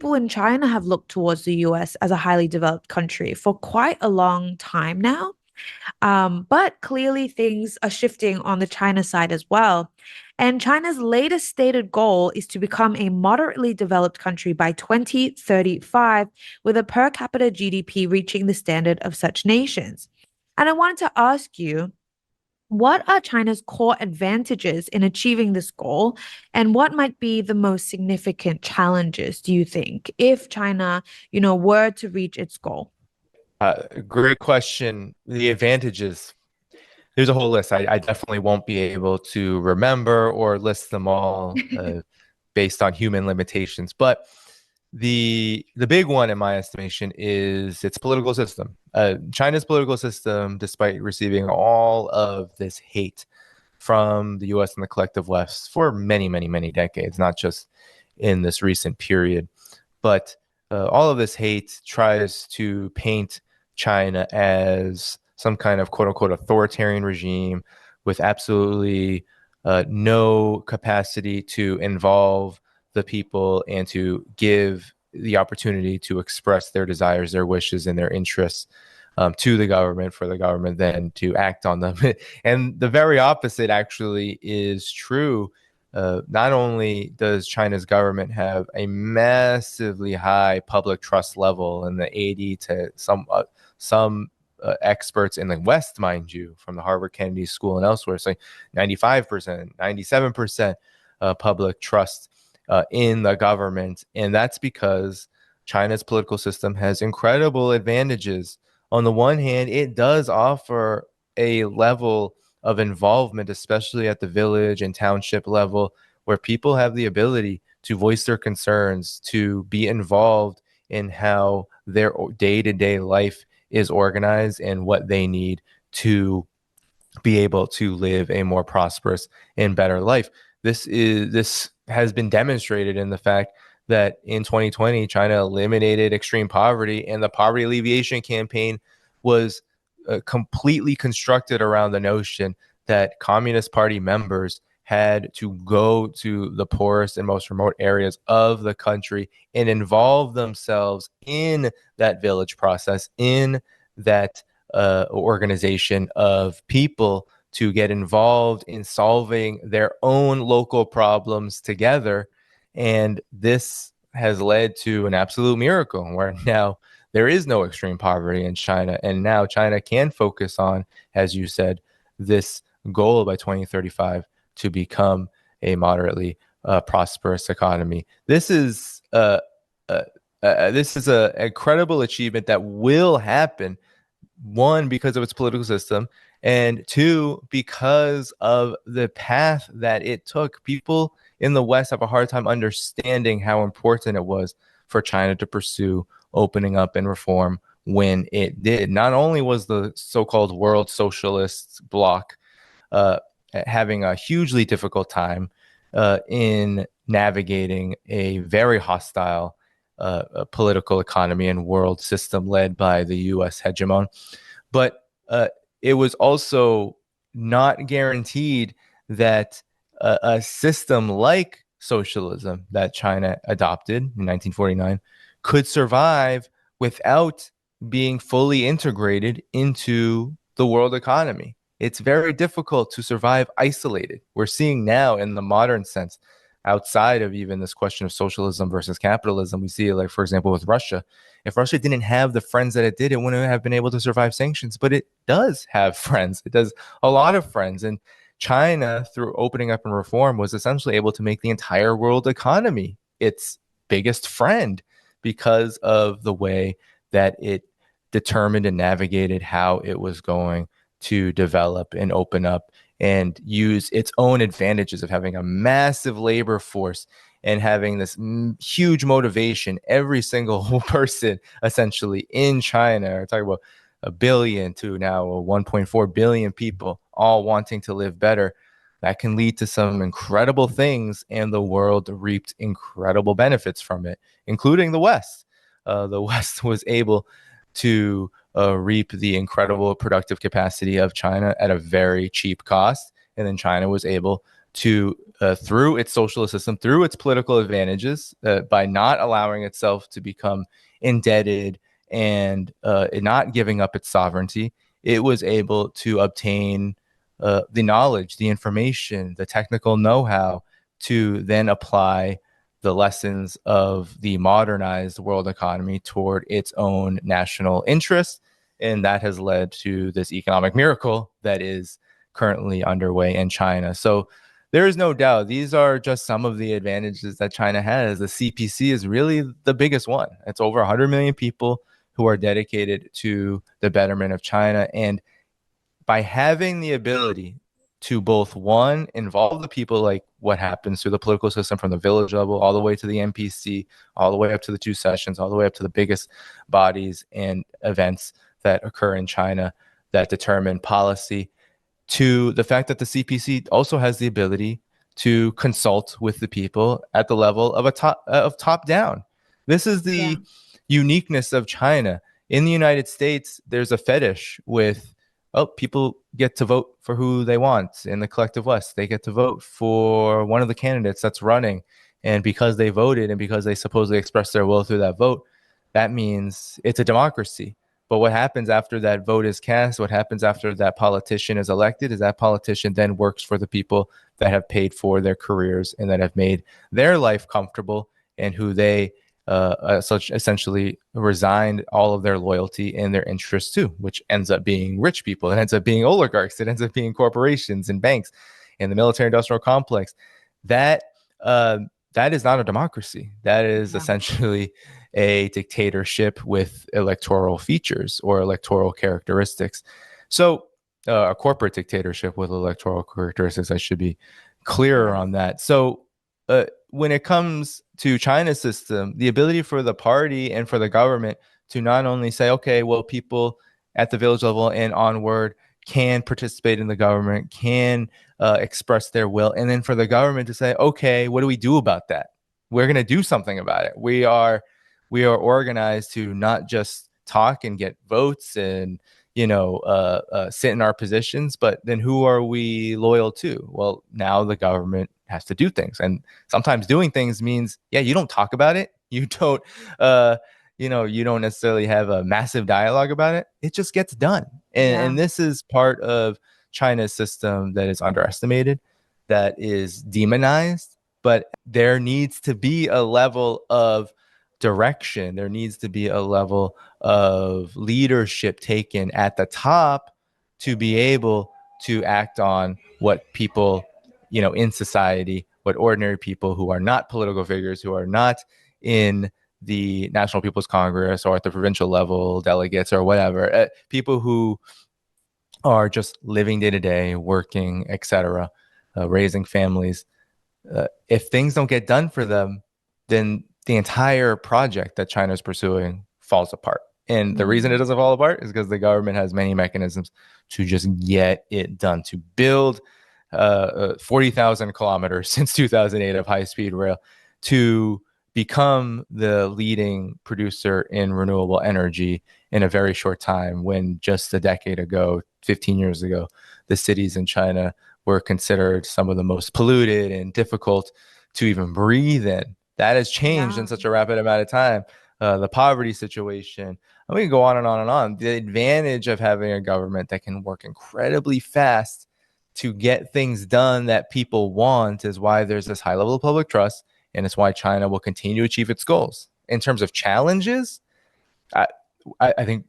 people in China have looked towards the US as a highly developed country for quite a long time now. But clearly, things are shifting on the China side as well. And China's latest stated goal is to become a moderately developed country by 2035, with a per capita GDP reaching the standard of such nations. And I wanted to ask you, what are China's core advantages in achieving this goal? And what might be the most significant challenges, do you think, if China, were to reach its goal? Great question. The advantages, there's a whole list. I definitely won't be able to remember or list them all based on human limitations. But the big one, in my estimation, is its political system. China's political system, despite receiving all of this hate from the US and the collective West for many, many, many decades, not just in this recent period, but all of this hate tries to paint China as some kind of quote unquote authoritarian regime with absolutely no capacity to involve the people and to give the opportunity to express their desires, their wishes, and their interests to the government, for the government then to act on them. And the very opposite actually is true. Not only does China's government have a massively high public trust level in the 80 to some experts in the West, mind you, from the Harvard Kennedy School and elsewhere, it's like 95%, 97% public trust in the government. And that's because China's political system has incredible advantages. On the one hand, it does offer a level of involvement, especially at the village and township level, where people have the ability to voice their concerns, to be involved in how their day-to-day life is organized and what they need to be able to live a more prosperous and better life. This has been demonstrated in the fact that in 2020, China eliminated extreme poverty, and the poverty alleviation campaign was completely constructed around the notion that Communist Party members had to go to the poorest and most remote areas of the country and involve themselves in that village process, in that organization of people to get involved in solving their own local problems together. And this has led to an absolute miracle where now there is no extreme poverty in China. And now China can focus on, as you said, this goal by 2035 to become a moderately prosperous economy. This is an incredible achievement that will happen, one, because of its political system, and two, because of the path that it took. People in the West have a hard time understanding how important it was for China to pursue opening up and reform when it did. Not only was the so-called world socialist bloc having a hugely difficult time in navigating a very hostile political economy and world system led by the U.S. hegemon, but it was also not guaranteed that a system like socialism that China adopted in 1949 could survive without being fully integrated into the world economy. It's very difficult to survive isolated. We're seeing now in the modern sense, outside of even this question of socialism versus capitalism, we see it, like, for example, with Russia. If Russia didn't have the friends that it did, it wouldn't have been able to survive sanctions. But it does have friends. It does a lot of friends. And China, through opening up and reform, was essentially able to make the entire world economy its biggest friend because of the way that it determined and navigated how it was going to develop and open up and use its own advantages of having a massive labor force and having this huge motivation. Every single person essentially in China, we're talking about 1 billion to now 1.4 billion people all wanting to live better. That can lead to some incredible things, and the world reaped incredible benefits from it, including the West. The West was able to reap the incredible productive capacity of China at a very cheap cost. And then China was able to through its socialist system, through its political advantages, by not allowing itself to become indebted and not giving up its sovereignty, it was able to obtain the knowledge, the information, the technical know-how to then apply the lessons of the modernized world economy toward its own national interests. And that has led to this economic miracle that is currently underway in China. So there is no doubt these are just some of the advantages that China has. The CPC is really the biggest one. It's over 100 million people who are dedicated to the betterment of China. And by having the ability to both, one, involve the people, like what happens through the political system from the village level all the way to the NPC, all the way up to the two sessions, all the way up to the biggest bodies and events that occur in China that determine policy, to the fact that the CPC also has the ability to consult with the people at the level of top down. This is the uniqueness of China. In the United States, there's a fetish with, people get to vote for who they want. In the collective West, they get to vote for one of the candidates that's running. And because they voted and because they supposedly expressed their will through that vote, that means it's a democracy. But what happens after that vote is cast, what happens after that politician is elected, is that politician then works for the people that have paid for their careers and that have made their life comfortable, and who they essentially resigned all of their loyalty and their interests to, which ends up being rich people. It ends up being oligarchs. It ends up being corporations and banks and the military industrial complex. That is not a democracy. That is essentially a dictatorship with electoral features or electoral characteristics. So a corporate dictatorship with electoral characteristics, I should be clearer on that. So when it comes to China's system, the ability for the party and for the government to not only say, okay, well, people at the village level and onward can participate in the government, can express their will, and then for the government to say, okay, what do we do about that? We're going to do something about it. We are organized to not just talk and get votes and sit in our positions, but then who are we loyal to? Well, now the government has to do things, and sometimes doing things means, you don't talk about it. You don't, you don't necessarily have a massive dialogue about it. It just gets done. And this is part of China's system that is underestimated, that is demonized, but there needs to be a level of direction. There needs to be a level of leadership taken at the top to be able to act on what people, in society, what ordinary people who are not political figures, who are not in the National People's Congress or at the provincial level, delegates or whatever, people who are just living day to day, working, etc., raising families. If things don't get done for them, then the entire project that China is pursuing falls apart. And the reason it doesn't fall apart is because the government has many mechanisms to just get it done, to build 40,000 kilometers since 2008 of high-speed rail, to become the leading producer in renewable energy in a very short time, when just a decade ago, 15 years ago, the cities in China were considered some of the most polluted and difficult to even breathe in. That has changed in such a rapid amount of time. The poverty situation, we can go on and on and on. The advantage of having a government that can work incredibly fast to get things done that people want is why there's this high level of public trust, and it's why China will continue to achieve its goals. In terms of challenges, I think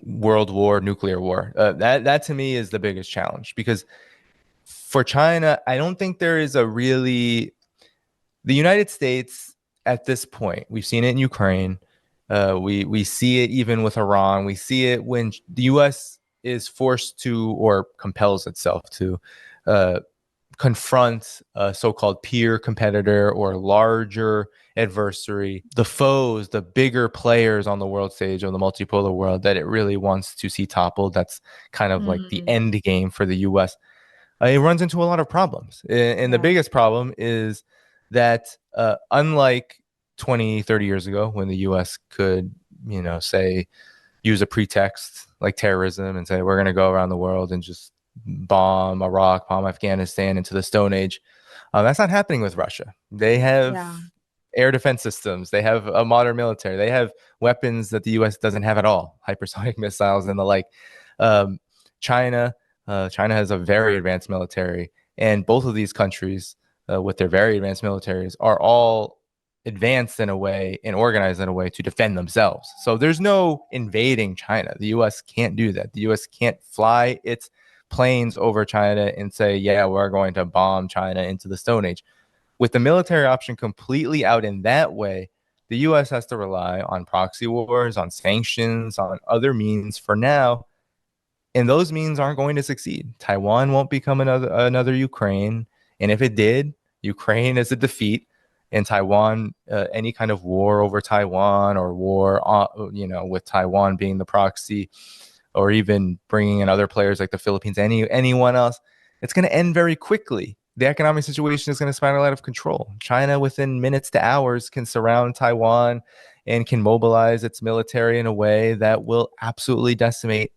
world war, nuclear war, that to me is the biggest challenge, because for China, I don't think there is a really... The United States at this point, we've seen it in Ukraine. We see it even with Iran. We see it when the U.S. is forced to, or compels itself to, confront a so-called peer competitor or larger adversary, the foes, the bigger players on the world stage of the multipolar world that it really wants to see toppled. That's kind of like the end game for the U.S. It runs into a lot of problems. And the biggest problem is that unlike 20, 30 years ago, when the U.S. could, say, use a pretext like terrorism and say, we're going to go around the world and just bomb Iraq, bomb Afghanistan into the Stone Age. That's not happening with Russia. They have air defense systems. They have a modern military. They have weapons that the U.S. doesn't have at all, hypersonic missiles and the like. China has a very advanced military, and both of these countries with their very advanced militaries are all advanced in a way and organized in a way to defend themselves. So there's no invading China. The U.S. can't do that. The U.S. can't fly its planes over China and say, yeah, we're going to bomb China into the Stone Age. With the military option completely out in that way, the U.S. has to rely on proxy wars, on sanctions, on other means for now. And those means aren't going to succeed. Taiwan won't become another Ukraine. And if it did, Ukraine is a defeat. And Taiwan, any kind of war over Taiwan or war, with Taiwan being the proxy, or even bringing in other players like the Philippines, anyone else, it's going to end very quickly. The economic situation is going to spiral out of control. China, within minutes to hours, can surround Taiwan and can mobilize its military in a way that will absolutely decimate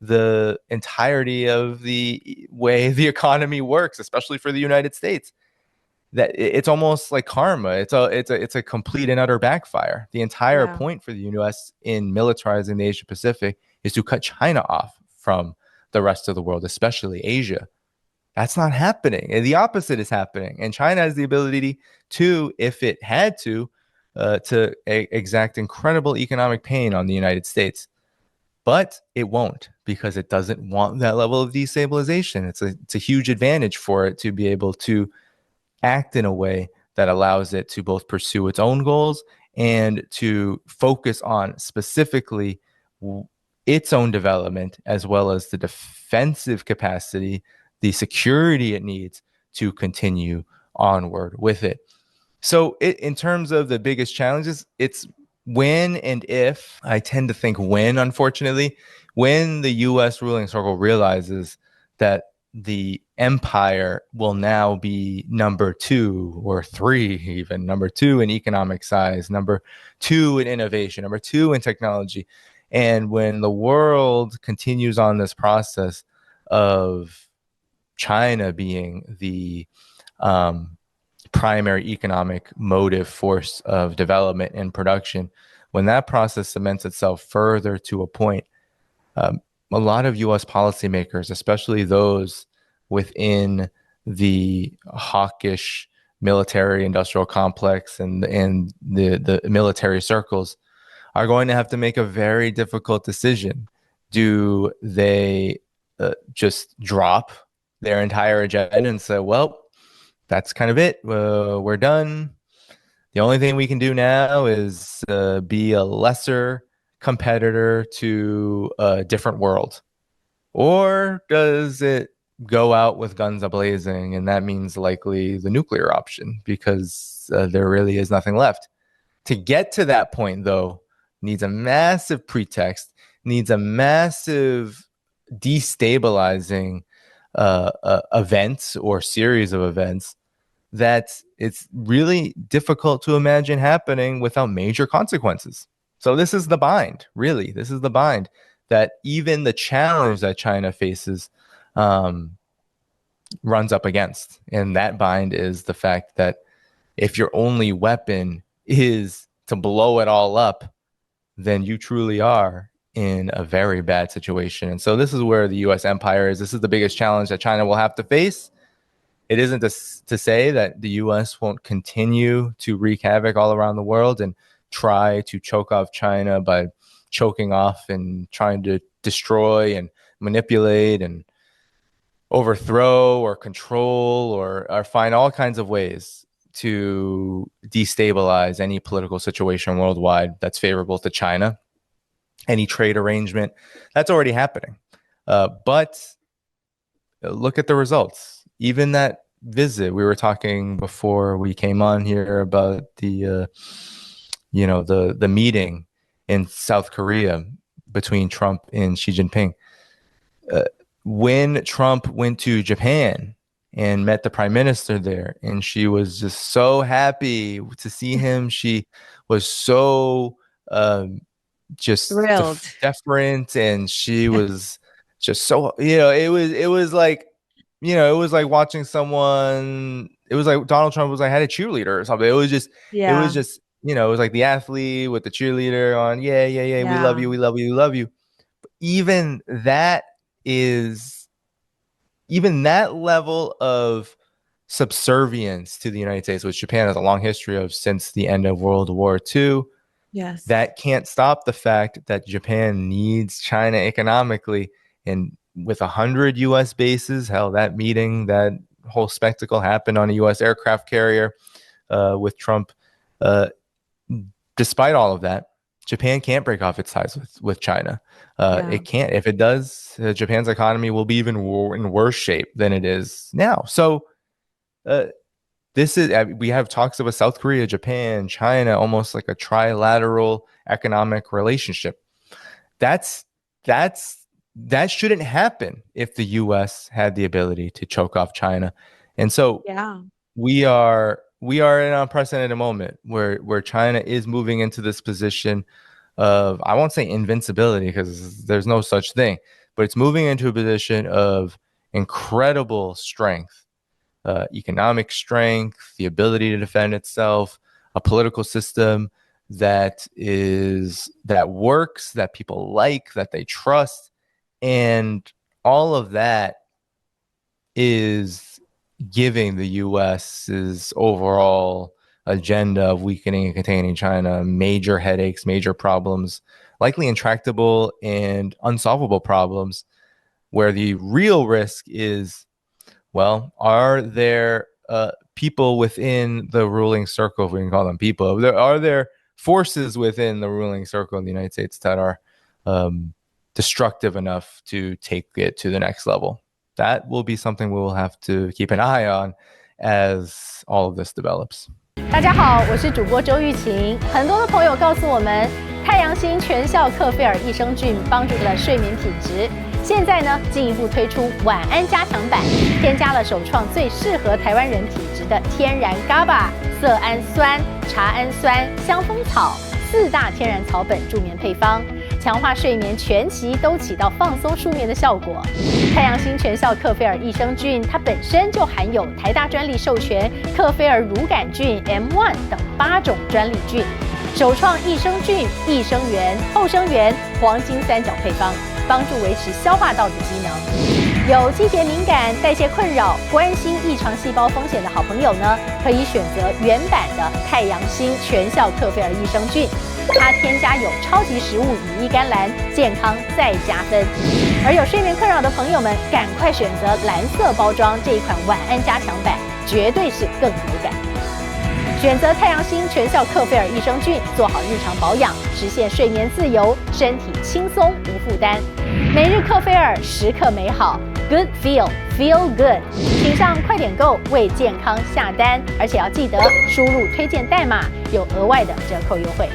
the entirety of the way the economy works, especially for the United States. That it's almost like karma. It's a complete and utter backfire. The entire point for the U.S. in militarizing the Asia Pacific is to cut China off from the rest of the world, especially Asia. That's not happening. And the opposite is happening. And China has the ability to, if it had to exact incredible economic pain on the United States. But it won't, because it doesn't want that level of destabilization. It's a huge advantage for it to be able to act in a way that allows it to both pursue its own goals and to focus on specifically its own development, as well as the defensive capacity, the security it needs to continue onward with it. So in terms of the biggest challenges, it's when and if. I tend to think when, unfortunately, when the U.S. ruling circle realizes that the empire will now be number 2 or 3, even number 2 in economic size, number 2 in innovation, number 2 in technology. And when the world continues on this process of China being the primary economic motive force of development and production, when that process cements itself further to a point, a lot of U.S. policymakers, especially those within the hawkish military industrial complex and the military circles, are going to have to make a very difficult decision. Do they just drop their entire agenda and say, well, that's kind of it, we're done, the only thing we can do now is be a lesser competitor to a different world? Or does it go out with guns a-blazing, and that means likely the nuclear option, because there really is nothing left? To get to that point, though, needs a massive pretext, needs a massive destabilizing event or series of events that it's really difficult to imagine happening without major consequences. So this is the bind, really. This is the bind that even the challenge that China faces runs up against. And that bind is the fact that if your only weapon is to blow it all up, then you truly are in a very bad situation. And so this is where the U.S. empire is. This is the biggest challenge that China will have to face. It isn't to say that the U.S. won't continue to wreak havoc all around the world and try to choke off China by choking off and trying to destroy and manipulate and overthrow or control or find all kinds of ways to destabilize any political situation worldwide that's favorable to China, any trade arrangement. That's already happening. But look at the results. Even that visit, we were talking before we came on here about the meeting in South Korea between Trump and Xi Jinping. When Trump went to Japan and met the prime minister there, and she was just so happy to see him. She was so just thrilled, deferent, and she was just so, it was like, it was like watching someone, it was like Donald Trump was like had a cheerleader or something. It was just it was like the athlete with the cheerleader on, yeah, we love you, we love you, we love you. But even that level of subservience to the United States, which Japan has a long history of since the end of World War II, that can't stop the fact that Japan needs China economically. And with 100 U.S. bases, hell, that whole spectacle happened on a U.S. aircraft carrier with Trump. Despite all of that, Japan can't break off its ties with China. It can't. If it does, Japan's economy will be even in worse shape than it is now. So we have talks of a South Korea, Japan, China, almost like a trilateral economic relationship. That shouldn't happen if the U.S. had the ability to choke off China. And so we are in an unprecedented moment where China is moving into this position of, I won't say invincibility because there's no such thing, but it's moving into a position of incredible strength, economic strength, the ability to defend itself, a political system that works, that people like, that they trust. And all of that is giving the U.S.'s overall agenda of weakening and containing China major headaches, major problems, likely intractable and unsolvable problems, where the real risk is, well, are there people within the ruling circle, if we can call them people, are there forces within the ruling circle in the United States that are destructive enough to take it to the next level? That will be something we will have to keep an eye on as all of this develops. 大家好，我是主播周玉琴。很多的朋友告诉我们，太阳星全效克菲尔益生菌帮助了睡眠品质。现在呢，进一步推出晚安加强版，添加了首创最适合台湾人体质的天然 GABA、色氨酸、茶氨酸、香蜂草4大天然草本助眠配方。强化睡眠全期都起到放松舒眠的效果。太阳星全效克菲尔益生菌，它本身就含有台大专利授权克菲尔乳杆菌 M1 等8种专利菌，首创益生菌、益生元、后生元黄金3角配方，帮助维持消化道的机能。有季节敏感、代谢困扰、关心异常细胞风险的好朋友呢，可以选择原版的太阳星全效克菲尔益生菌。它添加有超级食物羽衣甘蓝，健康再加分。而有睡眠困扰的朋友们，赶快选择蓝色包装这一款晚安加强版，绝对是更有感。选择太阳星全效克菲尔益生菌，做好日常保养，实现睡眠自由，身体轻松无负担。每日克菲尔，时刻美好 ，Good Feel Good， 请上快点购为健康下单，而且要记得输入推荐代码，有额外的折扣优惠。